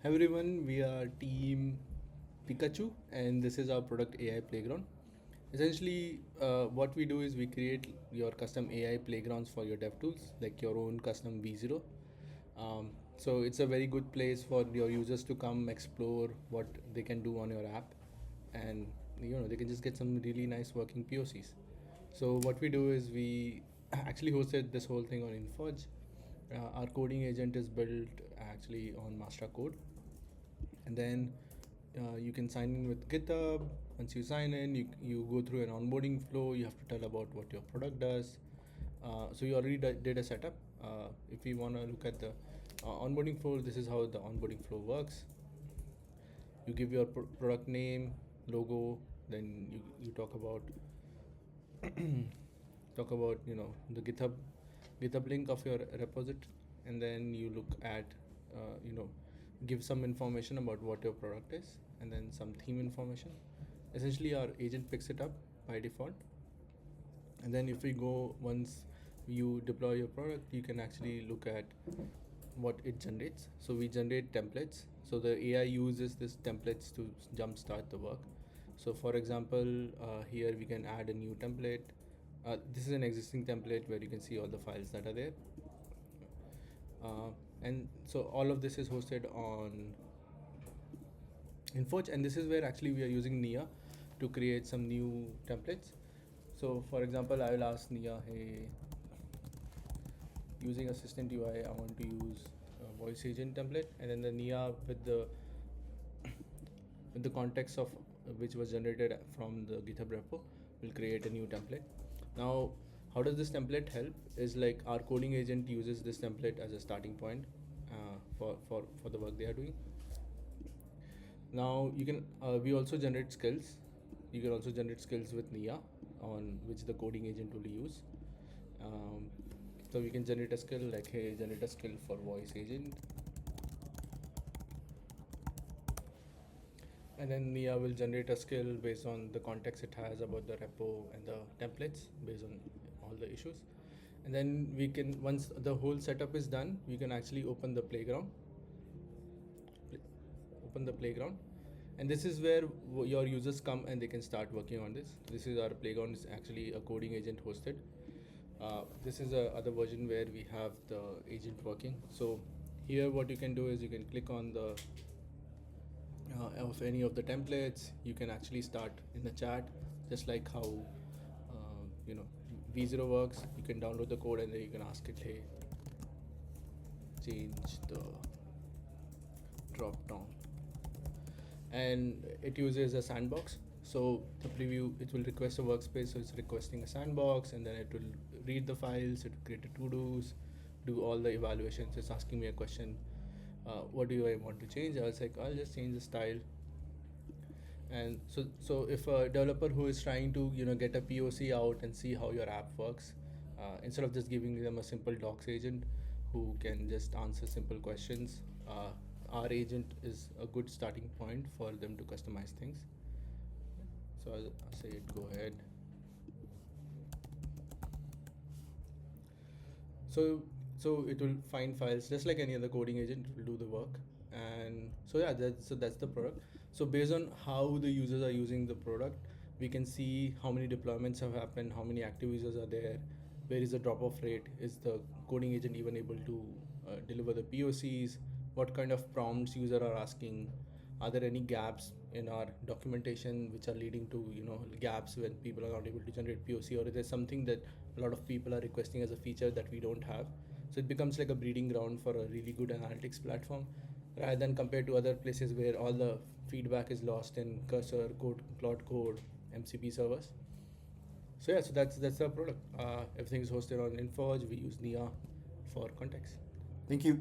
Hi everyone, we are Team Pikachu and this is our product AI Playground. Essentially, what we do is we create your custom AI playgrounds for your dev tools, like your own custom V0. So it's a very good place for your users to come explore what they can do on your app, and they can just get some really nice working POCs. So what we do is we actually hosted this whole thing on Infoj. Our coding agent is built actually on Master Code, and then you can sign in with GitHub. Once you sign in, you go through an onboarding flow. You have to tell about what your product does. So you already did a setup. If we want to look at the onboarding flow, this is how the onboarding flow works. You give your product name, logo, then you talk about the GitHub link of your repository, and then you look at give some information about what your product is, and then some theme information. Essentially, our agent picks it up by default, and then if we go, once you deploy your product, you can actually look at what it generates. So we generate templates, so the AI uses these templates to jumpstart the work. So for example, here we can add a new template. This is an existing template where you can see all the files that are there, and so all of this is hosted on Infoj, and this is where actually we are using Nia to create some new templates. So for example, I will ask Nia, hey, using assistant UI, I want to use a voice agent template, and then the Nia with the context of which was generated from the GitHub repo will create a new template. Now, how does this template help? Is like our coding agent uses this template as a starting point for the work they are doing. Now you can we also generate skills. You can also generate skills with Nia, on which the coding agent will use. So we can generate a skill like, hey, generate a skill for voice agent, and then Nia will generate a skill based on the context it has about the repo and the templates based on all the issues. And then we can, once the whole setup is done, we can actually open the playground, and this is where your users come and they can start working on this. This is our playground, is actually a coding agent hosted. This is a other version where we have the agent working. So here what you can do is you can click on the of any of the templates. You can actually start in the chat, just like how V0 works. You can download the code and then you can ask it, hey, change the drop down, and it uses a sandbox. So the preview, it will request a workspace, so it's requesting a sandbox, and then it will read the files, it will create a to-dos, do all the evaluations. It's asking me a question, what do I want to change? I was like, I'll just change the style. And so if a developer who is trying to get a POC out and see how your app works, instead of just giving them a simple docs agent who can just answer simple questions, our agent is a good starting point for them to customize things. So I'll say it, go ahead. So it will find files just like any other coding agent. It will do the work, and so yeah, that's the product. So based on how the users are using the product, we can see how many deployments have happened, how many active users are there, where is the drop-off rate, is the coding agent even able to deliver the POCs, what kind of prompts user are asking, are there any gaps in our documentation which are leading to gaps when people are not able to generate POC, or is there something that a lot of people are requesting as a feature that we don't have. So it becomes like a breeding ground for a really good analytics platform, rather than compared to other places where all the feedback is lost in cursor code, Cloud Code, MCP servers. So yeah, so that's our product. Everything is hosted on Infoj. We use Nia for context. Thank you.